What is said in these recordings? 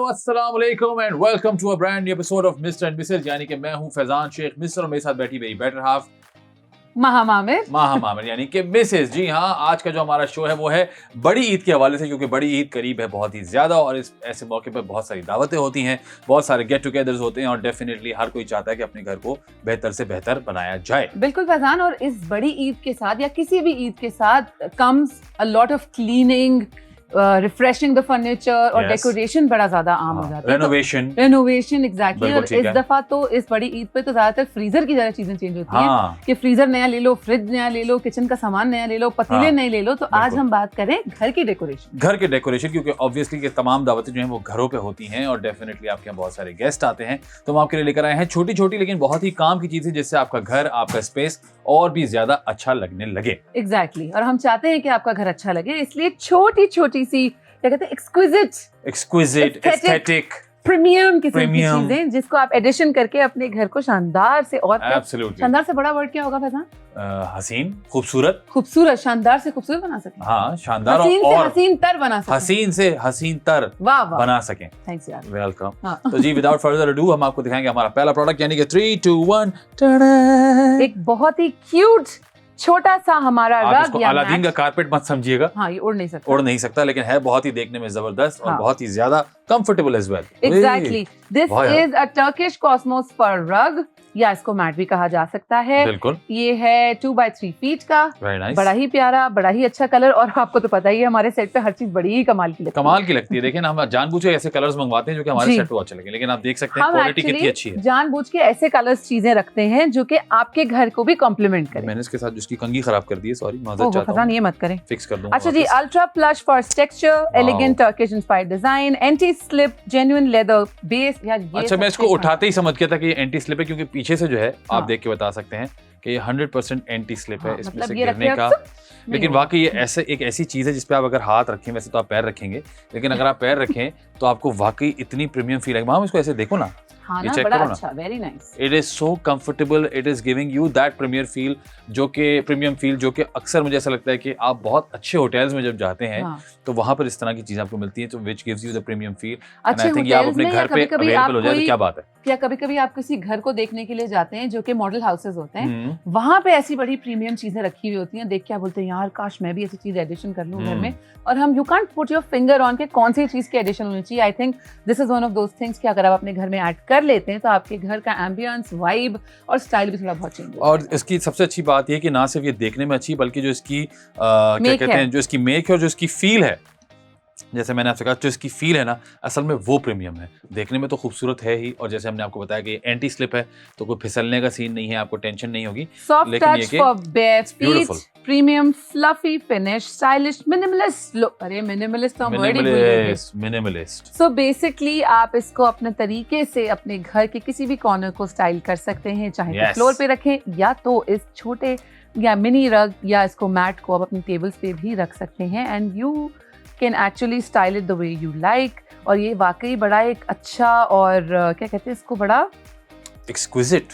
अस्सलाम वालेकुम and welcome to a brand new episode of Mr and Mrs, यानी कि मैं हूं फैजान शेख मिस्टर और मेरे साथ बैठी मेरी बेटर हाफ माहा मामिर यानी कि मिसेस। जी हाँ, आज का जो हमारा शो है वो है बड़ी ईद के हवाले से, क्योंकि बड़ी ईद करीब है बहुत ही ज्यादा और इस ऐसे मौके पर बहुत सारी दावतें होती हैं, बहुत सारे गेट टुगेदर्स होते हैं और डेफिनेटली हर कोई चाहता है कि अपने घर को बेहतर से बेहतर बनाया जाए। बिल्कुल फैजान, और इस बड़ी ईद के साथ या किसी भी ईद के साथ comes a lot of cleaning, refreshing the furniture और डेकोरेशन बड़ा ज्यादा आम हो जाता है। Renovation exactly. और इस दफा तो इस बड़ी ईद पे तो ज्यादातर फ्रीजर की ज्यादा चीजें चेंज होती हैं कि फ्रीजर नया ले लो, फ्रिज नया ले लो, किचन का सामान नया ले लो, पतीले नए ले लो। तो आज हम बात करें घर के डेकोरेशन, क्योंकि ऑब्वियसली कि तमाम दावतें जो हैं वो घरों पे होती हैं और डेफिनेटली आपके यहाँ बहुत सारे गेस्ट आते हैं, तो हम आपके लिए लेकर आए हैं छोटी छोटी लेकिन बहुत ही काम की चीजें जिससे आपका घर, आपका स्पेस और भी ज्यादा अच्छा लगने लगे। एग्जैक्टली। और हम चाहते हैं कि आपका घर अच्छा लगे, इसलिए छोटी छोटी सी क्या कहते हैं एक्सक्विजिट एस्थेटिक प्रीमियम किस्म की चीजें जिसको आप एडिशन करके अपने घर को शानदार से और शानदार से बड़ा वर्ड क्या होगा फैजान? हसीन, खूबसूरत, शानदार से खूबसूरत बना सकें। हाँ, शानदार हसीन और हसीन तर बना सकें। हसीन से हसीन तर बना सकें। थैंक्स यार, वेलकम। तो जी विदाउट फर्दर अडू हम आपको दिखाएंगे हमारा पहला प्रोडक्ट, यानी कि 3, 2, 1 एक बहुत ही क्यूट छोटा सा हमारा रग या अलादीन का कारपेट मत समझिएगा। हाँ, ये उड़ नहीं सकता लेकिन है बहुत ही देखने में जबरदस्त और बहुत ही ज्यादा comfortable as well. Exactly, this is a Turkish cosmos fur rug, या इसको मैट भी कहा जा सकता है। बिल्कुल। ये है 2 by 3 फीट का। nice. बड़ा ही प्यारा, बड़ा ही अच्छा कलर। और आपको तो पता ही है हमारे सेट पे हर चीज बड़ी ही कमाल की लगती है। देखिए ना, हम जानबूझ के ऐसे कलर्स मंगवाते हैं जो कि हमारे सेट को अच्छे लगे, लेकिन आप देख सकते हैं क्वालिटी कितनी अच्छी है। जानबूझ के ऐसे कलर्स चीजें रखते हैं जो कि आपके घर को भी कॉम्प्लीमेंट करें। मैंने इसके साथ जिसकी कंघी खराब कर दी है, सॉरी, माजरत चाहता हूं। ये मत करें, फिक्स कर दूंगा। अच्छा जी, ultra plush force texture, elegant Turkish inspired design, anti slip, genuine leather base. अच्छा, मैं इसको उठाते ही समझ गया था कि ये एंटी स्लिप है, क्योंकि पीछे से जो है आप देख के बता सकते हैं कि ये 100% एंटी स्लिप है, इसमें से गिरने का। लेकिन वाकई ये एक ऐसी चीज है जिसपे आप अगर हाथ रखें, वैसे तो आप पैर रखेंगे, लेकिन अगर आप पैर रखें तो आपको वाकई इतनी प्रीमियम फील आएगी। इसको ऐसे देखो ना, ये चेक करो ना, very nice. It is so comfortable, it is giving you that premium feel जो कि अक्सर मुझे ऐसा लगता है कि आप बहुत अच्छे होटल्स में जब जाते हैं तो वहां पर इस तरह की चीजें आपको मिलती हैं, तो which gives you the premium feel. And I think ये आप अपने घर पे अवेलेबल हो जाए तो क्या बात है। या कभी-कभी आप किसी घर को देखने के लिए जाते हैं जो कि मॉडल हाउसेस होते हैं, वहां पे ऐसी बड़ी प्रीमियम चीजें रखी हुई होती हैं, देख के आप बोलते हैं यार काश मैं भी ऐसी चीज एडिशन कर लूं घर में। और हम you can't put your finger on के कौन सी चीज की एडिशन होनी चाहिए। I think this is one of those things कि अगर आप अपने घर में ऐड कर लेते हैं तो आपके घर का एम्बियंस, वाइब और स्टाइल भी थोड़ा बहुत चेंज होगा। और इसकी सबसे अच्छी बात ये कि ना सिर्फ ये देखने में अच्छी, बल्कि जो इसकी क्या कहते हैं, जो इसकी मेक है और जो इसकी फील है, जैसे मैंने आपसे कहा, जो इसकी फील है ना, असल में वो प्रीमियम है। देखने में तो खूबसूरत है ही, और जैसे हमने आपको बताया कि एंटी स्लिप है तो कोई फिसलने का सीन नहीं है, आपको टेंशन नहीं होगी। लेकिन ये कि beautiful, premium, fluffy finish, stylish, minimalist look. अरे मिनिमलिस्ट तो मिनिमलिस्ट। सो बेसिकली आप इसको अपने तरीके से अपने घर के किसी भी कॉर्नर को स्टाइल कर सकते हैं, चाहे फ्लोर पे रखें या तो इस छोटे या मिनी रग या इसको मैट को आप अपनी टेबल्स पे भी रख सकते हैं, and you can actually style it the way you like. और ये वाकई बड़ा एक अच्छा और क्या कहते हैं इसको, बड़ा एक्सक्विजिट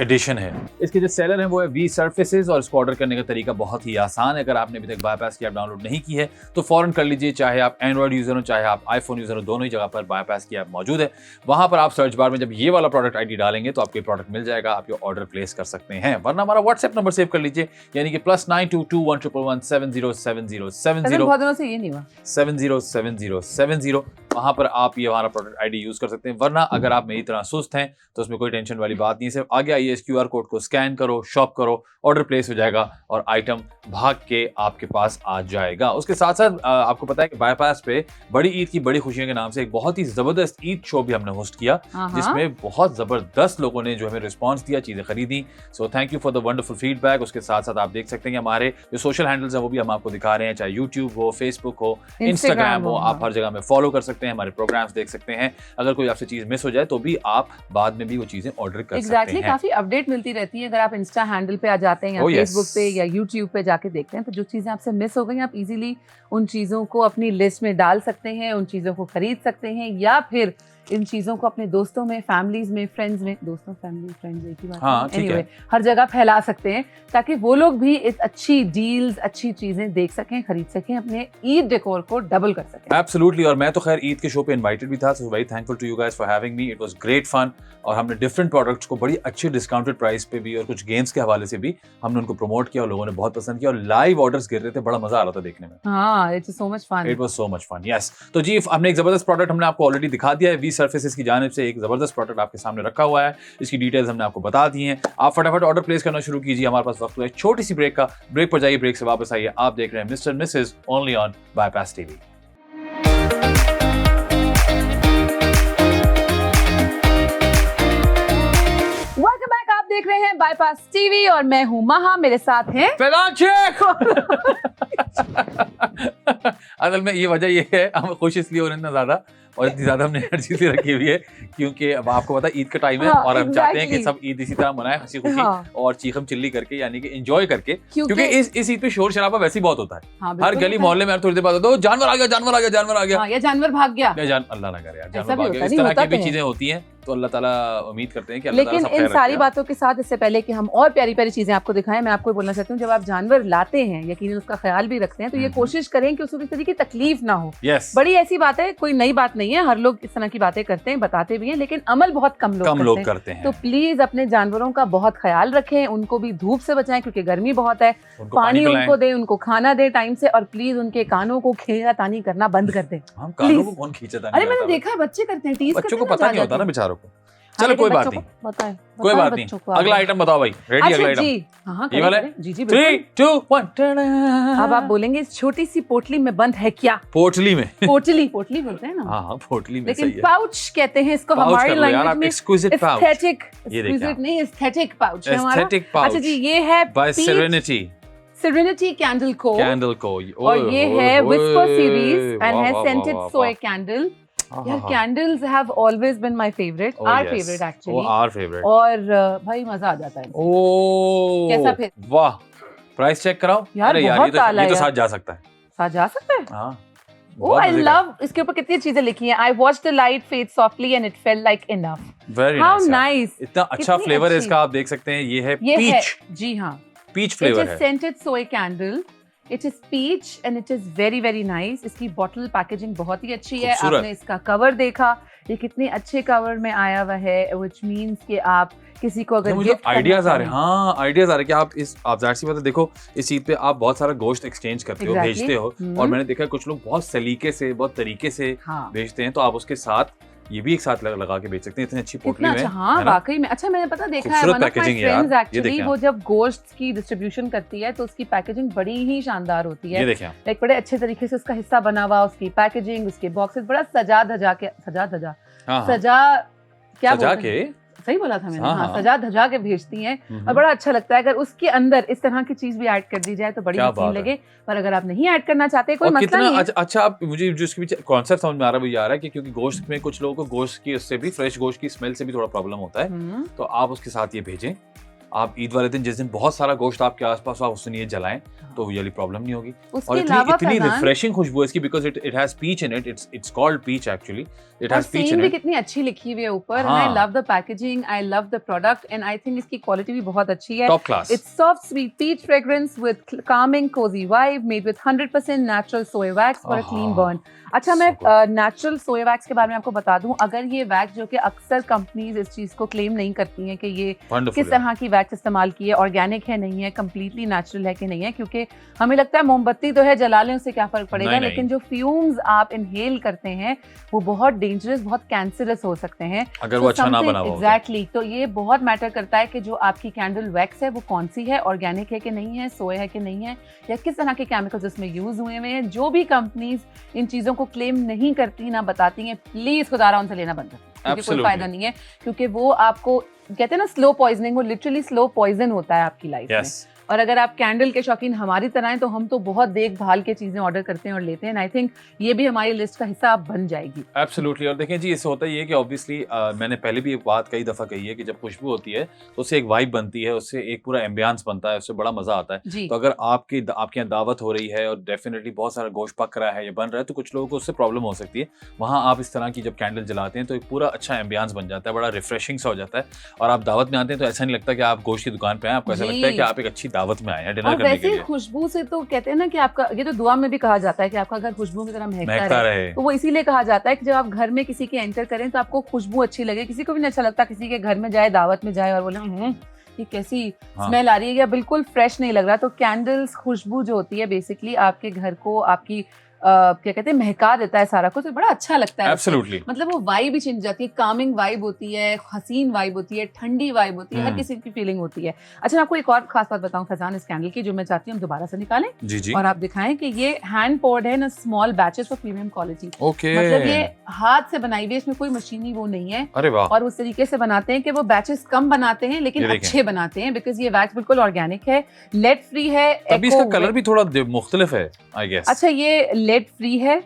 एडिशन है। इसके जो सेलर हैं वो है वी सर्फेसेस, और इसको ऑर्डर करने का तरीका बहुत ही आसान है। अगर आपने अभी तक बायपास की ऐप डाउनलोड नहीं की है तो फौरन कर लीजिए, चाहे आप एंड्रॉइड यूजर हो चाहे आप आईफोन यूजर हो, दोनों ही जगह पर बायपास की ऐप मौजूद है। वहां पर आप सर्च बार में जब ये वाला प्रोडक्ट आईडी डालेंगे तो आपको प्रोडक्ट मिल जाएगा, आप ये ऑर्डर प्लेस कर सकते हैं। वरना हमारा व्हाट्सएप नंबर सेव कर लीजिए, यानी कि +922111707070। बहुत दिनों से ये नहीं हुआ, 707070। वहां पर आप ये हमारा प्रोडक्ट आईडी यूज कर सकते हैं। वरना अगर आप मेरी तरह सुस्त हैं तो उसमें कोई टेंशन वाली बात नहीं है, सिर्फ आगे आइए, इस QR कोड को स्कैन करो, शॉप करो, ऑर्डर प्लेस हो जाएगा और आइटम भाग के आपके पास आ जाएगा। उसके साथ साथ आपको पता है कि बायपास पे बड़ी ईद की बड़ी खुशियों के नाम से एक बहुत ही जबरदस्त ईद शो भी हमने होस्ट किया, जिसमें बहुत जबरदस्त लोगों ने जो हमें रिस्पॉन्स दिया, चीजें खरीदी। So thank you for the wonderful feedback. उसके साथ साथ आप देख सकते हैं कि हमारे जो सोशल हैंडल्स हैं वो भी हम आपको दिखा रहे हैं, चाहे यूट्यूब हो, फेसबुक हो, इंस्टाग्राम हो, आप हर जगह में फॉलो कर सकते हैं, हमारे प्रोग्राम्स देख सकते हैं। अगर कोई आपसे चीज मिस हो जाए तो भी आप बाद में भी वो चीजें ऑर्डर कर सकते हैं। काफी अपडेट मिलती रहती है। अगर आप इंस्टा हैंडल पे आ जाते हैं या फेसबुक पे या यूट्यूब पे जाके देखते हैं तो जो चीजें आपसे मिस हो गई आप इजीली उन चीजों को अपनी लिस्ट में डाल सकते हैं, उन चीजों को खरीद सकते हैं, या फिर इन चीजों को अपने दोस्तों में, फैमिलीज में, फ्रेंड्स में, दोस्तों फैमिली फ्रेंड्स एक ही बात हाँ, है, ठीक है। हर जगह फैला सकते हैं ताकि वो लोग भी इस अच्छी डील्स, अच्छी चीजें देख सकें, खरीद सकें, अपने ईद डेकोर को डबल कर सकें। एब्सोल्युटली। और मैं तो खैर ईद के शो पे इनवाइटेड भी था, so very thankful to you guys for having me. It was great fun और हमने डिफरेंट प्रोडक्ट्स को बड़ी अच्छी डिस्काउंटेड प्राइस पे भी और कुछ गेम्स के हवाले से भी हमने उनको प्रमोट किया और लोगों ने बहुत पसंद किया और लाइव ऑर्डर्स गिर रहे थे, बड़ा मजा आ रहा था देखने में। हाँ, it's so much fun. It was so much fun, yes. तो जी हमने एक जबरदस्त प्रोडक्ट हमने आपको ऑलरेडी दिखा दिया है, वी सर्फेसेस की जानिब से एक जबरदस्त प्रोडक्ट आपके सामने रखा हुआ है, इसकी डिटेल्स हमने आपको बता दी हैं। आप फटाफट ऑर्डर प्लेस करना शुरू कीजिए, हमारे पास वक्त है छोटी सी ब्रेक का। ब्रेक पर जाइए, ब्रेक से वापस आइए। आप देख रहे हैं Mr Mrs only on Bypass TV. Welcome back, आप देख रहे हैं बाईपास टीवी और मैं हूं महा, मेरे साथ हैं असल में ये वजह ये है, हम खुश इसलिए हो रहे हैं इतना ज्यादा और इतनी ज्यादा हमने एनर्जी से रखी हुई है क्योंकि अब आपको पता है ईद का टाइम है। हाँ, और हम चाहते हैं कि exactly. सब ईद इसी तरह मनाएं, हंसी खुशी हाँ. और चीखम चिल्ली करके, यानी कि एंजॉय करके, क्योंकि इस ईद पे शोर शराबा वैसे ही बहुत होता है। हाँ, हर बिल्कुल गली होता है। मोहल्ले में थोड़ी देर बाद होता है, जानवर आ गया, जानवर आ गया, जानवर आ गया, हाँ, या जानवर भाग गया। अल्लाह ना करे यार, ऐसा जानवर भी भाग होता गया, इस नहीं, तरह होता की भी तो है। चीजें होती हैं। तो अल्लाह ताला उम्मीद करते हैं कि अल्लाह ताला लेकिन सब इन खैर सारी रखे। बातों के साथ इससे पहले कि हम और प्यारी प्यारी चीजें आपको दिखाएं, मैं आपको बोलना चाहती हूँ, जब आप जानवर लाते हैं यकीनन उसका ख्याल भी रखते हैं तो ये कोशिश करें कि उसको किसी तरह की तकलीफ ना हो। यस, बड़ी ऐसी बात है, कोई नई बात नहीं है, हर लोग इस तरह की बातें करते हैं, बताते भी हैं, लेकिन अमल बहुत कम लोग करते हैं। तो प्लीज अपने जानवरों का बहुत ख्याल रखें, उनको भी धूप से बचाएं क्योंकि गर्मी बहुत है, उनको पानी पिलाएं। उनको दें, उनको खाना दें टाइम से, और प्लीज उनके कानों को खींचातानी करना बंद कर दें। हम कानों Please. को कौन खींचता अरे मैंने देखा है बच्चे करते हैं, टीज बच्चों को पता नहीं होता ना बेचारों को। चलो कोई बात नहीं, कोई बात नहीं। अगला आइटम बताओ भाई, रेडी? अगला आइटम जी, हाँ, ये वाला है? जी जी 3, 2, 1। अब आप बोलेंगे इस छोटी सी पोटली में बंद है क्या? पोटली में। पोटली बोलते हैं ना, हाँ पोटली में, लेकिन सही है। पाउच कहते हैं इसको Pouch हमारी कर लो यार लैंग्वेज आप, में। exquisite pouch। एस्थेटिक, ये देखिए एक्सक्लूसिव आप। नहीं, एस्थेटिक पाउच है हमारा। Aesthetic pouch अच्छा जी, ये है by Serenity सेरेनिटी कैंडल को, को। और ये है विस्पर सीरीज एंड है सेंटेड सोय कैंडल। यार candles have always been my favourite, our favourite actually, our favourite. और भाई मजा आ जाता है। ओह कैसा फिर? वाह, प्राइस चेक कराओ। यार, अरे यार, बहुत काला ये तो है साथ जा सकता है। साथ जा सकता है। हाँ, ओह आई लव, इसके ऊपर कितनी चीजें लिखी हैं। I watched the light fade softly and it felt like enough. Very how nice, इतना अच्छा कितनी फ्लेवर है अच्छी। इसका, आप देख सकते हैं। ये है ये है पीच, जी हाँ, पीच फ्लेवर इट इज है। Scented soy candle, it is peach and it is very very nice. इसकी बॉटल पैकेजिंग बहुत ही अच्छी है। खूबसूरत। आपने इसका कवर देखा, ये कितने अच्छे कवर में आया हुआ है, व्हिच मींस कि आप किसी को अगर मुझे गिफ्ट आइडियाज आ रहे हैं। हाँ, आइडियाज आ रहे हैं कि आप जाहिर सी बात है, देखो इस चीज पे आप बहुत सारा गोश्त एक्सचेंज करते हो, Exactly. भेजते हो, और मैंने देखा कुछ लोग बहुत सलीके से, बहुत तरीके से हाँ, भेजते हैं, तो आप उसके साथ ये भी एक साथ लगा के बेच सकते हैं। इतनी अच्छी पोटली कितना में, अच्छा, हाँ है ना? वाकई में अच्छा। मैंने पता देखा है, खूबसूरत वन ऑफ माय packaging है यार, फ्रेंड्स ये एक्चुअली, देखें वो जब गोश्त की डिस्ट्रीब्यूशन करती है तो उसकी पैकेजिंग बड़ी ही शानदार होती ये है। देखें आप। लाइक बड़े अच्छे तरीके से उसका हिस्सा बना हुआ, उसकी पैकेजिंग, उसके बॉक्सेस बड़ा सजा धजा के, हाँ, सजा क्या सजा बोलते हैं? के, सही बोला था मैंने, हाँ, हाँ, हाँ। सजा धजा के भेजती हैं और बड़ा अच्छा लगता है। अगर उसके अंदर इस तरह की चीज भी ऐड कर दी जाए तो बड़ी क्या हसीन बात है। लगे, पर अगर आप नहीं ऐड करना चाहते कोई और मसला कितना नहीं है। अच्छा आप, मुझे जो इसके पीछे कॉन्सेप्ट समझ में आ रहा है वो ये आ रहा है कि क्योंकि गोश्त में कुछ लोगों को गोश्त की, उससे भी फ्रेश गोश्त की स्मेल से भी थोड़ा प्रॉब्लम होता है, हम्म, तो आप उसके साथ ये भेजें। आप ईद वाले दिन जिस दिन बहुत सारा गोश्त आपके आसपास हो, आप उससे ये जलाएं तो ये वाली प्रॉब्लम नहीं होगी। और उसके इतनी अलावा इतनी फैजान, रिफ्रेशिंग खुशबू है इसकी, because it has peach in it, it's called peach actually, it और हैज पीच सीन इन भी इट। कितनी अच्छी लिखी हुई है ऊपर। एंड हाँ। I love the packaging, I love the product, and I think इसकी क्वालिटी भी बहुत अच्छी है। Top class. It's soft, sweet peach fragrance with calming, cozy vibe, made with 100% natural soy wax for a clean burn. अच्छा, मैं natural सोया wax के बारे में आपको बता दूं, अगर ये वैक्स जो कि अक्सर कंपनीज इस चीज को क्लेम नहीं करती हैं कि ये किस तरह की वैक्स इस्तेमाल की है, ऑर्गेनिक है नहीं है, कंप्लीटली नेचुरल है कि नहीं है, क्योंकि हमें लगता है मोमबत्ती तो है, जला लें उससे क्या फर्क पड़ेगा, नहीं, लेकिन जो फ्यूम्स आप इनहेल करते हैं वो बहुत डेंजरस, बहुत कैंसरस हो सकते हैं अगर वो अच्छा ना बना हुआ हो। एग्जैक्टली। तो ये बहुत मैटर करता है कि जो आपकी कैंडल वैक्स है वो कौन सी है, ऑर्गेनिक है कि नहीं है, सोया है कि नहीं है, या किस तरह के केमिकल्स उसमें यूज हुए हैं। जो भी कंपनीज इन चीजों को क्लेम नहीं करती, ना बताती हैं, प्लीज खुदारा उनसे लेना बंद करें, क्योंकि कोई फायदा नहीं है, क्योंकि वो आपको कहते हैं ना स्लो पॉइजनिंग, वो लिटरली स्लो पॉइजन होता है आपकी लाइफ में। और अगर आप कैंडल के शौकीन हमारी तरह हैं तो हम तो बहुत देखभाल के चीजें ऑर्डर करते हैं और लेते हैं। आई थिंक ये भी हमारी लिस्ट का हिस्सा अब बन जाएगी। एब्सोल्युटली। और देखें जी, इससे होता ये है कि ऑब्वियसली मैंने पहले भी एक बात कई दफा कही है कि जब खुशबू होती है तो उससे एक वाइब बनती है, उससे एक पूरा एम्बियंस बनता है, उससे बड़ा मजा आता है। तो अगर आपके यहाँ दावत हो रही है और डेफिनेटली बहुत सारा गोश्त पक रहा है या बन रहा है तो कुछ लोगों को उससे प्रॉब्लम हो सकती है। वहाँ आप इस तरह की जब कैंडल जलाते हैं तो एक पूरा अच्छा एम्बियंस बन जाता है, बड़ा रिफ्रेशिंग सा हो जाता है। और आप दावत में आते हैं तो ऐसा नहीं लगता कि आप गोश्त की दुकान पे आए, आपको ऐसा लगता है कि आप एक अच्छी दावत में आए हैं डिनर करने के लिए। खुशबू से तो कहते हैं ना कि आपका, ये तो दुआ में भी कहा जाता है कि आपका घर खुशबू की तरह महकता रहे। तो वो इसीलिए कहा जाता है कि जब आप घर में किसी के एंटर करें तो आपको खुशबू अच्छी लगे। किसी को भी नहीं अच्छा लगता किसी के घर में जाए, दावत में जाए और बोले ये कैसी स्मेल आ रही है या बिल्कुल फ्रेश नहीं लग रहा। तो कैंडल्स खुशबू जो होती है बेसिकली आपके घर को, आपकी क्या कहते हैं, महका देता है सारा कुछ, तो बड़ा अच्छा लगता है। Absolutely. मतलब वो वाइब ही चेंज जाती है, कामिंग वाइब होती है, हसीन वाइब होती है, ठंडी वाइब होती है, हर किसी की फीलिंग होती है। अच्छा, मैं आपको एक और खास बात बताऊं फैजान इस कैंडल की, जो मैं चाहती हूँ हम दोबारा से निकालें जी। और आप दिखाएं कि ये हैंड पोर्ड है ना, small batches for premium quality. मतलब ये हाथ से बनाई हुई है, इसमें कोई मशीनी वो नहीं है। अरे वाह। और उस तरीके से बनाते हैं कि वो बैचेस कम बनाते हैं लेकिन अच्छे बनाते हैं, बिकॉज ये वैक्स बिल्कुल ऑर्गेनिक है, लेड फ्री है। तभी इसका कलर भी थोड़ा मुख्तलिफ है आई गेस। अच्छा, ये लेड फ्री है,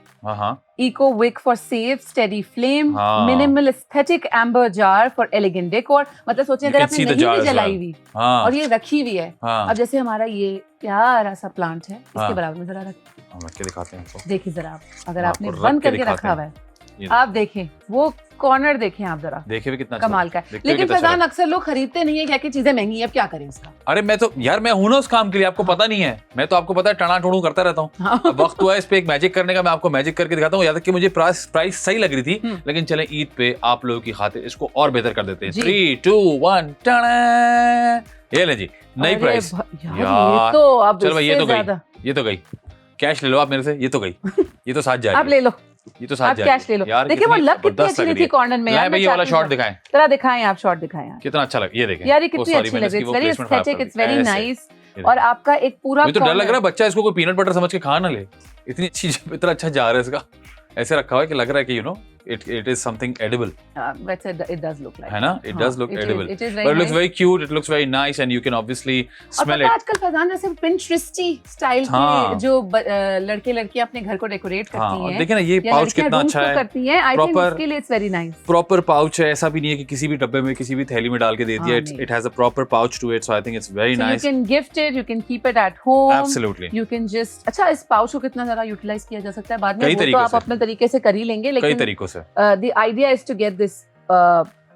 Eco wick for safe steady flame, minimal aesthetic amber jar for elegant decor। मतलब सोचें अगर आपने नहीं भी जलाई हुई और ये रखी हुई है, अब जैसे हमारा ये प्यारा सा प्लांट है, इसके बराबर में जरा रख दिखाते हैं आपको। देखिए जरा आप, अगर आपने बंद करके रखा हुआ है, आप देखें वो कॉर्नर देखें, आप जरा देखिए कितना कमाल का है। लेकिन फैजान अक्सर लोग खरीदते नहीं है, क्या कि चीजें महंगी है, अब क्या करें इसका। अरे मैं तो यार मैं हूं ना उस काम के लिए, आपको पता नहीं है। मैं तो आपको पता है टना टोड़ू करता रहता हूँ। वक्त हुआ है इस पे एक मैजिक करने का, मैं आपको मैजिक करके दिखाता हूँ। याद तक कि मुझे प्राइस सही लग रही थी, लेकिन चले ईद पे आप लोगों की खातिर इसको और बेहतर कर देते हैं। 3, 2, 1 ये ले जी, नई प्राइस यार। चलो भाई ये तो गई, कैश ले लो आप मेरे से, ये तो गई, ये तो साथ जाएगी। आप ले लो, ये तो साथ जाएगी। कैश ले लो। देखिए वो लग कितनी अच्छी थी कॉर्नर में। लाए भाई ये वाला शॉट दिखाएं, जरा दिखाएं आप, शॉट दिखाएं कितना अच्छा लगा। ये देखें यार, ये कितनी अच्छी लग रही है, it's very aesthetic, it's very nice. और आपका एक पूरा, मुझे तो डर लग रहा है बच्चा इसको कोई पीनट बटर समझ के खा ना ले। इतनी अच्छी, इतना अच्छा जार है इसका, ऐसे रखा हुआ है कि लग रहा है कि it is something edible. It does look like, है ना, it does look edible, but it looks very cute, it looks very nice and you can obviously smell it. आजकल फैजान जैसे Pinteresty स्टाइल के जो लड़के लड़कियां अपने घर को डेकोरेट करती हैं, देखिए ना ये पाउच कितना अच्छा है, करती हैं, I think उसके लिए it's very nice. Proper pouch है, ऐसा भी नहीं है कि किसी भी डब्बे में किसी भी थैली में डाल के दे दिया। It has a proper pouch to it, so I think it's very nice. You can gift it, you can keep it at home. Absolutely. You can just, अच्छा इस पाउच को कितना ज़्यादा यूटिलाइज किया जा सकता है बाद में, वो तो आप अपने तरीके से कर ही लेंगे, लेकिन कई तरीकों से। The idea is to get this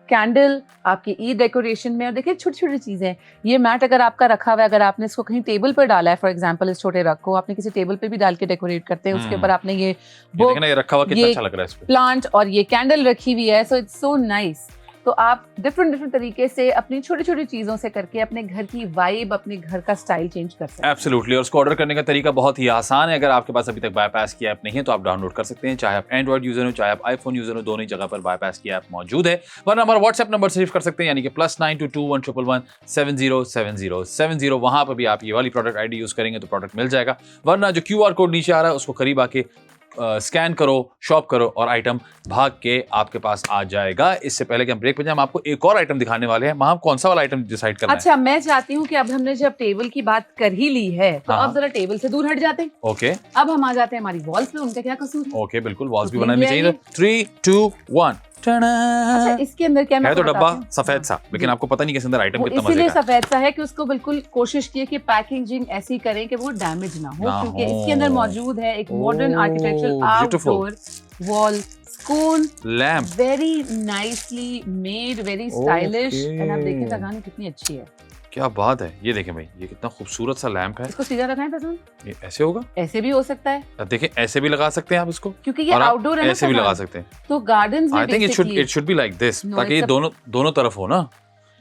candle आपकी ईद डेकोरेशन में। और देखिए छोटी छोटी चीजें, ये मैट अगर आपका रखा हुआ है, अगर आपने इसको कहीं टेबल पर डाला है, फॉर एग्जांपल इस छोटे रग को आपने किसी टेबल पे भी डाल के डेकोरेट करते हैं, उसके ऊपर आपने ये रखा हुआ, कितना अच्छा लग रहा है इस पे, प्लांट और ये कैंडल रखी हुई है, सो इट्स सो नाइस। तो आप डिफरेंट तरीके से अपनी छोटी छोटी चीजों से करके अपने घर की वाइब, अपने घर का स्टाइल चेंज कर सकते हैं। एब्सोल्युटली। और उसको ऑर्डर करने का तरीका बहुत ही आसान है। अगर आपके पास अभी तक बायपास की ऐप नहीं है तो आप डाउनलोड कर सकते हैं, चाहे आप एंड्रॉइड यूजर हो चाहे आप आईफोन यूजर हो, दोनों ही जगह पर बायपास की ऐप मौजूद है। वरना हमारा व्हाट्सएप नंबर सेव कर सकते हैं, यानी कि +9 2 1 1 1 70 70 70। वहां पर भी आप ये वाली प्रोडक्ट आईडी यूज करेंगे तो प्रोडक्ट मिल जाएगा। वरना जो QR कोड नीचे आ रहा है उसको करीब आके स्कैन करो, शॉप करो और आइटम भाग के आपके पास आ जाएगा। इससे पहले कि हम ब्रेक पे जाएं, हम आपको एक और आइटम दिखाने वाले हैं। वहां कौन सा वाला आइटम डिसाइड करना है? अच्छा, मैं चाहती हूँ कि अब हमने जब टेबल की बात कर ही ली है तो अब जरा टेबल से दूर हट जाते हैं। ओके, अब हम आ जाते हैं हमारी वॉल्स पे, उनका क्या कसूर है? ओके, बिल्कुल वॉल्स भी बनानी चाहिए। 3 2 1 अच्छा, इसके अंदर क्या है? तो डब्बा सफेद सा, लेकिन आपको पता नहीं कि इसके अंदर आइटम कितना मजे का है। इसलिए सफेद सा है कि उसको बिल्कुल कोशिश की कि पैकेजिंग ऐसी करें कि वो डैमेज ना हो, क्योंकि इसके अंदर मौजूद है एक modern architectural outdoor wall spoon lamp, very nicely made, very stylish. And आप देखें फैजान कितनी अच्छी है, क्या बात है। ये देखें भाई, ये कितना खूबसूरत सा लैंप है। इसको सीधा रखना है फैजान, ये ऐसे होगा, ऐसे भी हो सकता है। देखें ऐसे भी लगा सकते हैं आप इसको, क्योंकि ये आउटडोर है, ऐसे भी लगा सकते हैं। तो गार्डन्स में आई think it should be like this, ताकि ये दोनों तरफ हो ना।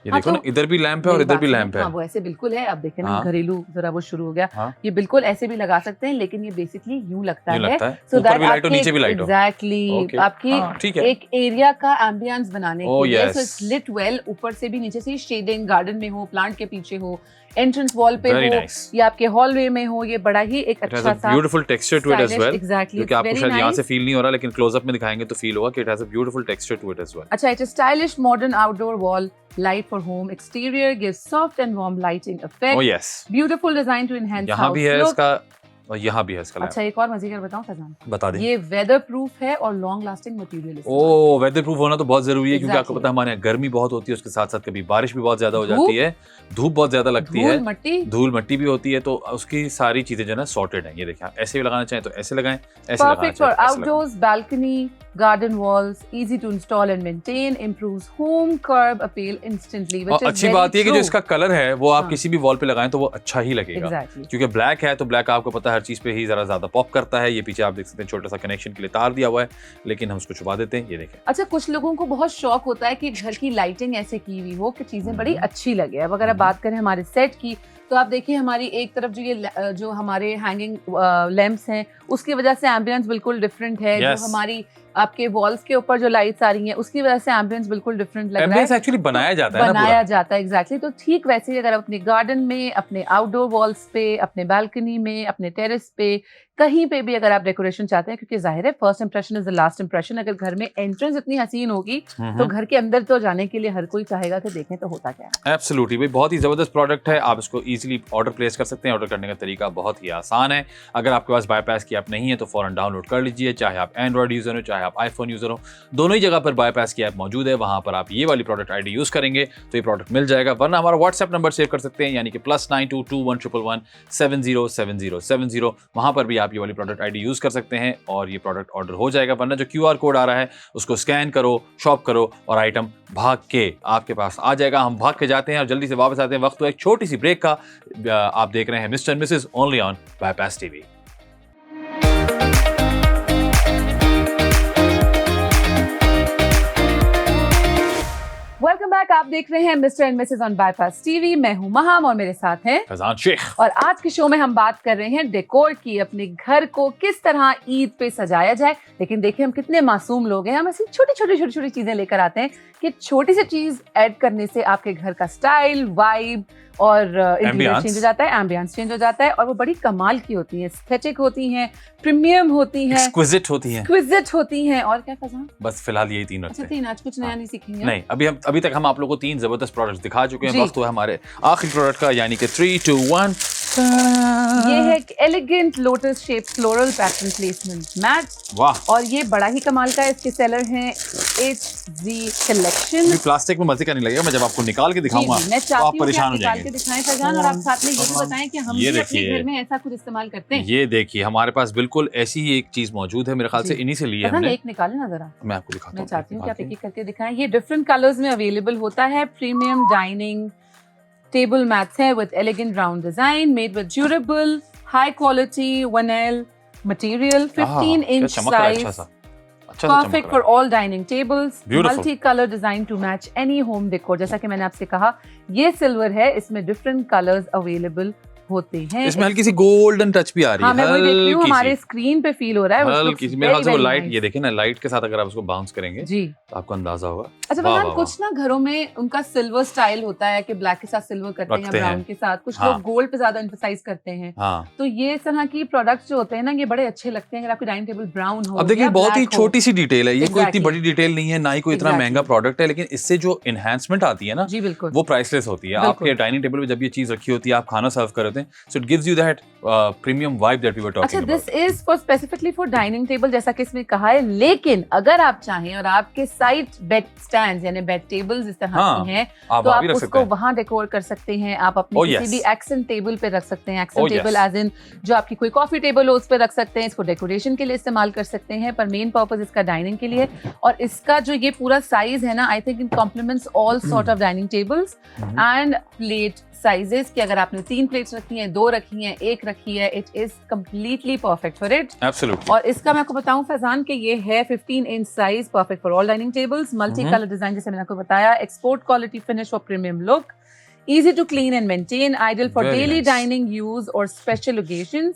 ये देखो ना, इधर भी लैंप है और इधर भी लैंप है। वो ऐसे बिल्कुल है। अब देखें ना, घरेलू जरा वो शुरू हो गया। ये बिल्कुल ऐसे भी लगा सकते हैं, लेकिन ये बेसिकली यूं लगता है सो दैट ऊपर भी लाइट हो नीचे भी लाइट हो। एग्जैक्टली, आपकी एक एरिया का एम्बियंस बनाने के लिए, सो इट्स लिट वेल, ऊपर से भी नीचे से शेडिंग, गार्डन में हो, प्लांट के पीछे हो, एंट्रेंस वॉल पे Very हो nice. या आपके हॉलवे में हो, ये बड़ा ही एक It has अच्छा a सा beautiful texture to it as well. Exactly, क्योंकि आपको शायद यहाँ से फील नहीं हो रहा, लेकिन क्लोजअप में दिखाएंगे तो फील होगा कि it has a beautiful texture to it as well. अच्छा, it's a stylish modern outdoor wall light for home exterior, gives soft and warm lighting effect. Oh yes. Beautiful design to enhance यहाँ house भी है look. इसका और यहाँ भी है इसका अच्छा, एक और मजेदार बताऊं फैजान, बता दें। ये वेदर प्रूफ है और लॉन्ग लास्टिंग मटेरियल है। ओ, वेदर प्रूफ होना तो बहुत जरूरी है, क्योंकि आपको Exactly. पता है हमारे यहाँ गर्मी बहुत होती है, उसके साथ साथ कभी बारिश भी बहुत ज्यादा हो जाती है, धूप बहुत ज्यादा लगती है, धूल मट्टी भी होती है, तो उसकी सारी चीजें जो है ना सॉर्टेड है। ये देखिए, ऐसे भी लगाना चाहें तो ऐसे लगाएं, ऐसे लगाना Perfect for outdoors, balcony, garden walls, easy to install and maintain, improves home curb appeal instantly, which और is अच्छी very बात ये कि जो true. इसका कलर है वो आप हाँ. किसी भी वॉल पे लगाएं तो वो अच्छा ही लगेगा। Exactly. क्योंकि ब्लैक है तो ब्लैक आपको पता है हर चीज पे ही जरा ज्यादा पॉप करता है। ये पीछे आप देख सकते हैं छोटा सा कनेक्शन के लिए तार दिया हुआ है, लेकिन हम उसको छुपा देते हैं। ये देखें। अच्छा, कुछ लोगों को बहुत शौक होता है कि घर की लाइटिंग ऐसे की हुई हो कि चीजें बड़ी अच्छी लगे। अब अगर आप बात करें हमारे सेट की, तो आप देखिए हमारी एक तरफ जो हमारे हैंगिंग लैंप्स हैं, उसकी वजह से एम्बियंस बिल्कुल डिफरेंट है। Yes. जो हमारी आपके वॉल्स के ऊपर जो लाइट्स आ रही हैं, उसकी वजह से एम्बियंस बिल्कुल डिफरेंट लग रहा है। एम्बियंस एक्चुअली बनाया जाता है ना, बनाया जाता है, एग्जैक्टली। तो ठीक वैसे ही अगर आप अपने गार्डन में, अपने आउटडोर वॉल्स पे, अपने बालकनी में, अपने टेरेस पे, कहीं पे भी अगर आप डेकोरेशन चाहते हैं, क्योंकि जाहिर है first impression is the last impression. अगर घर में एंट्रेंस इतनी हसीन होगी तो घर के अंदर तो जाने के लिए हर कोई चाहेगा कि देखें तो होता क्या है। एब्सोल्युटली भाई, बहुत ही जबरदस्त प्रोडक्ट है। आप इसको इजीली ऑर्डर प्लेस कर सकते हैं। ऑर्डर करने का तरीका बहुत ही आसान है। अगर आपके पास बाईपास की ऐप नहीं है तो फौरन डाउनलोड कर लीजिए। चाहे आप एंड्रॉइड यूजर हो, चाहे आप आईफोन यूजर हो, दोनों ही जगह पर बाईपास की ऐप मौजूद है। वहां पर आप ये वाली प्रोडक्ट आईडी यूज करेंगे तो ये प्रोडक्ट मिल जाएगा। वरना हमारा व्हाट्सएप नंबर सेव कर सकते हैं, यानी कि +922111707070। वहां पर भी आप ये वाली प्रोडक्ट आईडी यूज कर सकते हैं और ये प्रोडक्ट ऑर्डर हो जाएगा। वरना जो QR कोड आ रहा है उसको स्कैन करो, शॉप करो और आइटम भाग के आपके पास आ जाएगा। हम भाग के जाते हैं और जल्दी से वापस आते हैं। वक्त हुआ एक छोटी सी ब्रेक का। आप देख रहे हैं mister and Mrs only on Bypass TV. Welcome back. आप देख रहे हैं mister and Mrs on Bypass TV. मैं हूं महम और मेरे साथ हैं फैजान शेख। और आज के शो में हम बात कर रहे हैं डेकोर की, अपने घर को किस तरह ईद पे सजाया जाए। लेकिन देखिए हम कितने मासूम लोग हैं, हम ऐसी छोटी छोटी चीजें लेकर आते हैं कि छोटी सी चीज ऐड करने से आपके घर का स्टाइल, वाइब और इंटीरियर चेंज हो जाता है, एम्बियंस चेंज हो जाता है और वो बड़ी कमाल की होती हैं, एस्थेटिक होती हैं, प्रीमियम होती हैं, एक्सक्विजिट होती हैं। और क्या फैजान? बस फिलहाल यही तीन रखते हैं। तीन, आज कुछ नया नहीं सीखेंगे? नहीं, अभी तक हम आप लोगों को तीन जबरदस्त प्रोडक्ट्स दिखा चुके हैं। जी। वक्त हुआ हमारे आखिरी प्रोडक्ट का, यानी कि 3, 2, 1। ये है elegant lotus shape floral pattern placement mat. वाह, और ये बड़ा ही कमाल का है। इसके सेलर हैं HZ कलेक्शन। ये प्लास्टिक में मजे का नहीं लगेगा। मैं जब आपको निकाल के दिखाऊंगा मैं तो चाहती आप हूं कि परेशान आप हो निकाल के जाएंगे। दिखाएं फैजान, और आप साथ में ये भी बताएं कि हम ये भी अपने देखिए। घर में ऐसा कुछ इस्तेमाल करते हैं। ये देखिए, हमारे पास बिल्कुल ऐसी ही एक चीज मौजूद है। मेरे ख्याल से जी। इन्हीं से ली है फैजान, हमने। एक निकालें ना जरा। मैं आपको दिखाता हूं। मैं चाहती हूँ कि आप एक एक करके दिखाएं। ये डिफरेंट कलर्स में अवेलेबल होता है। प्रीमियम डाइनिंग टेबल मैट्स है with elegant round design, made with durable high quality vinyl material, 15 inch size, perfect for all dining tables, multi-color design to match any home decor। जैसा कि मैंने आपसे कहा, ये सिल्वर है, इसमें different colors available होते हैं। इसमें हल्की सी गोल्डन टच भी आ रही है। हाँ, मैं वही देख रही हूँ, हमारे स्क्रीन पे फील हो रहा है। हल्की सी, मेरे ख्याल से वो लाइट, ये देखिए ना, लाइट के साथ अगर आप उसको बाउंस करेंगे जी तो आपको अंदाजा होगा। अच्छा फैजान, कुछ ना घरों में उनका सिल्वर स्टाइल होता है कि ब्लैक के साथ सिल्वर करते हैं या ब्राउन के साथ। कुछ लोग गोल्ड पे ज्यादा एम्फसाइज करते हैं। तो ये इस तरह की प्रोडक्ट्स जो होते हैं ना, ये बड़े अच्छे लगते हैं अगर आपकी डाइनिंग टेबल ब्राउन हो। अब देखिए, बहुत ही छोटी सी डिटेल है ये, कोई इतनी बड़ी डिटेल नहीं है, ना ही कोई इतना महंगा प्रोडक्ट है, लेकिन इससे जो एनहांसमेंट आती है ना, जी बिल्कुल, वो प्राइसलेस होती है। आपके डाइनिंग टेबल पे जब ये चीज रखी होती है, आप खाना सर्व कर रहे होते हैं, so it gives you that premium vibe that we were talking about. This is for specifically for dining table, जैसा कि इसमें कहा है। लेकिन अगर आप चाहें और आपके साइड बेड स्टैंड्स यानी बेड टेबल्स इस तरह की हैं, तो आप उसको वहां डेकोर कर सकते हैं। आप अपने किसी भी एक्सेंट टेबल पे रख सकते हैं। एक्सेंट टेबल एज इन जो आपकी कोई कॉफी टेबल हो, उस पे रख सकते हैं। इसको डेकोरेशन के लिए इस्तेमाल कर सकते हैं, पर मेन पर्पस इसका डाइनिंग के लिए। और इसका जो ये पूरा साइज है ना, I think it complements all sort of dining tables and plate sizes. कि अगर आपने 3 प्लेट्स रखी हैं, 2 रखी हैं, 1 रखी है, it is completely perfect for it. Absolutely. और इसका मैं आपको बताऊं फैजान कि ये है 15 inch size, perfect for all dining tables, multi colour design जैसे मैंने आपको बताया, export quality finish for premium look, easy to clean and maintain, ideal for daily dining use or special occasions,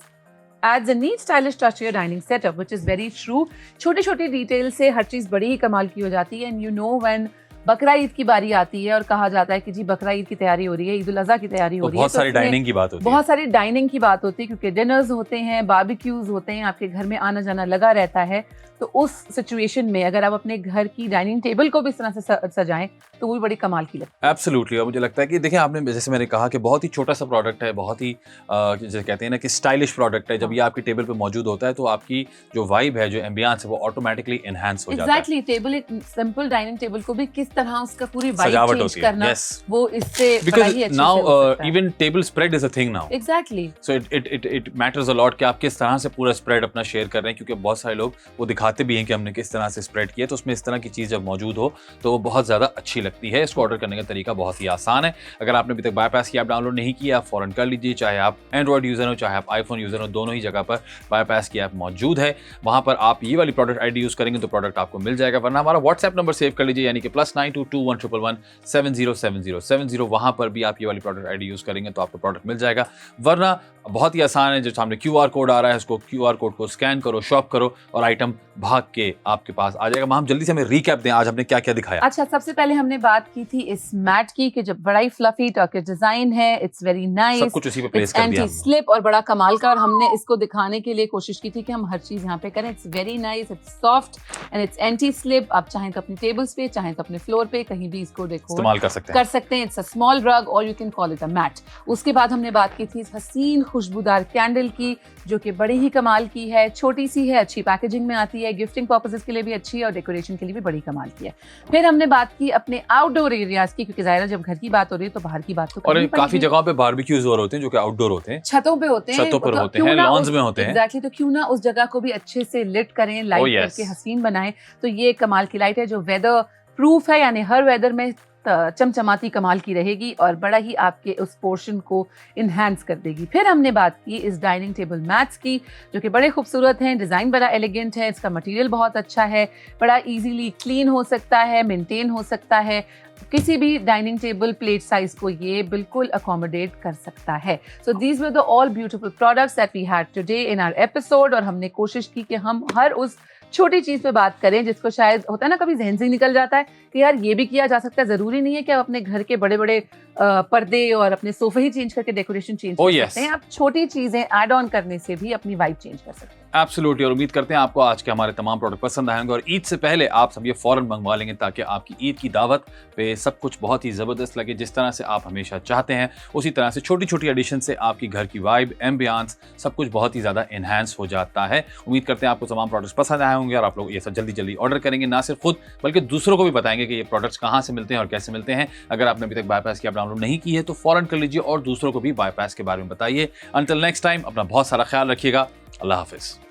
adds a neat stylish touch to your dining setup, which is very true। छोटी छोटी detail से हर चीज बड़ी ही कमाल की हो जाती है। and you know when बकरा ईद की बारी आती है और कहा जाता है कि जी बकरा ईद की तैयारी हो रही है, ईद उल अज़हा की तैयारी हो रही है, बहुत सारी डाइनिंग की बात होती है, बहुत सारी डाइनिंग की बात होती है, क्योंकि डिनर्स होते हैं, बारबेक्यूज होते हैं, आपके घर में आना जाना लगा रहता है। तो उस सिचुएशन में अगर आप अपने घर की डाइनिंग टेबल को भी इस तरह से सजाएं तो वो भी बड़ी कमाल की लगती है। एब्सोल्युटली। और मुझे लगता है कि देखिए, आपने जैसे मैंने कहा कि बहुत ही छोटा सा प्रोडक्ट है, बहुत ही जैसे कहते हैं ना कि स्टाइलिश प्रोडक्ट है। जब ये आपकी टेबल पे मौजूद होता है तो आपकी जो वाइब है, जो एम्बियंस है, वो ऑटोमेटिकली एनहांस हो जाता है। एग्जैक्टली, टेबल, एक सिंपल डाइनिंग टेबल को भी किस तरह उसका पूरी वाइब चेंज करना, वो इससे बड़ा ही अच्छे नाउ से हो सकता है। Even table spread is a thing now. Exactly. So it matters a lot कि आप किस तरह से पूरा स्प्रेड अपना शेयर कर रहे हैं, क्योंकि बहुत सारे लोग वो दिखाते भी हैं कि हमने किस तरह से स्प्रेड किया, तो उसमें इस तरह की चीज जब मौजूद हो तो वो बहुत ज्यादा अच्छी लगती है। इसको ऑर्डर करने का तरीका बहुत ही आसान है। अगर आपने अभी तक बायपास की ऐप डाउनलोड नहीं किया, आप फौरन कर लीजिए। चाहे आप एंड्रॉइड यूजर हो, चाहे आप आईफोन यूजर हो, दोनों ही जगह पर बायपास की ऐप मौजूद है। वहां पर आप ये वाली प्रोडक्ट आईडी यूज करेंगे तो प्रोडक्ट आपको मिल जाएगा, वरना हमारा व्हाट्सएप नंबर सेव कर लीजिए, यानी कि +922111707070। वहां पर भी आप ये वाली प्रोडक्ट आईडी यूज करेंगे तो आपको प्रोडक्ट मिल जाएगा। वरना बहुत ही आसान है, जो सामने QR कोड आ रहा है, उसको QR कोड को स्कैन करो, शॉप करो और आइटम भाग के आपके पास आ जाएगा। हम जल्दी से हमें रिकैप दें, आज हमने क्या क्या दिखाया। अच्छा, सबसे पहले हमने बात की थी इस मैट की कि जब बड़ा ही फ्लफी टर्किश डिजाइन है, इट्स वेरी नाइस, सब कुछ उसी पे प्लेस कर दिया एंटी स्लिप और बड़ा कमाल का। और हमने इसको दिखाने के लिए कोशिश की थी कि हम हर चीज यहाँ पे करें। It's very nice, it's soft and it's anti slip. आप चाहें तो अपनी टेबल्स पे, चाहें तो अपने फ्लोर पे, कहीं भी इसको देखो इस्तेमाल कर सकते हैं। इट्स अ स्मॉल रग और you can call it a mat. उसके बाद हमने बात की थी इस हसीन खुशबूदार कैंडल की, जो कि बड़ी ही कमाल की है, छोटी सी है, अच्छी पैकेजिंग में आती है, गिफ्टिंग पर्पसेस के लिए भी अच्छी है और डेकोरेशन के लिए भी बड़ी कमाल की है। फिर हमने बात की अपने आउटडोर एरियाज की, क्योंकि जाहिर है जब घर की बात हो रही है तो बाहर की बात तो और काफी जगहों पे बारबेक्यूज हो रहे होते हैं जो कि आउटडोर होते हैं, छतों पे होते हैं, छतों पर होते हैं, लॉन्स में होते हैं। एग्जैक्टली, तो क्यों ना उस जगह को भी अच्छे से लिट करें, लाइट करके हसीन बनाएं। तो ये कमाल की लाइट है जो वेदर प्रूफ है, यानी हर वेदर में चमचमाती कमाल की रहेगी और बड़ा ही आपके उस पोर्शन को इन्हांस कर देगी। फिर हमने बात की इस डाइनिंग टेबल मैट्स की, जो कि बड़े खूबसूरत हैं, डिज़ाइन बड़ा एलिगेंट है, इसका मटेरियल बहुत अच्छा है, बड़ा इजीली क्लीन हो सकता है, मेंटेन हो सकता है, किसी भी डाइनिंग टेबल प्लेट साइज को ये बिल्कुल अकोमोडेट कर सकता है। So these were the all beautiful products that we had today in our episode. और हमने कोशिश की कि हम हर उस छोटी चीज पे बात करें जिसको शायद होता है ना, कभी जहन से निकल जाता है कि यार ये भी किया जा सकता है। जरूरी नहीं है कि आप अपने घर के बड़े बड़े पर्दे और अपने सोफे ही चेंज करके डेकोरेशन चेंज कर सकते हैं। आप छोटी चीजें ऐड ऑन करने से भी अपनी वाइब चेंज कर सकते हैं। एब्सोल्युटली। और उम्मीद करते हैं आपको आज के हमारे तमाम प्रोडक्ट पसंद आएंगे और ईद से पहले आप सब ये फौरन मंगवा लेंगे, ताकि आपकी ईद की दावत पे सब कुछ बहुत ही ज़बरदस्त लगे, जिस तरह से आप हमेशा चाहते हैं। उसी तरह से छोटी छोटी एडिशन से आपकी घर की वाइब, एम्बियंस, सब कुछ बहुत ही ज़्यादा एनहांस हो जाता है। उम्मीद करते हैं आपको तमाम प्रोडक्ट्स पसंद आए होंगे और आप लोग ये सब जल्दी जल्दी ऑर्डर करेंगे, ना सिर्फ खुद बल्कि दूसरों को भी बताएंगे कि ये प्रोडक्ट्स कहाँ से मिलते हैं और कैसे मिलते हैं। अगर आपने अभी तक बायपास की ऐप डाउनलोड नहीं की है तो फौरन कर लीजिए और दूसरों को भी बायपास के बारे में बताइए। अंटिल नेक्स्ट टाइम, अपना बहुत सारा ख्याल रखिएगा। अल्लाह हाफिज़।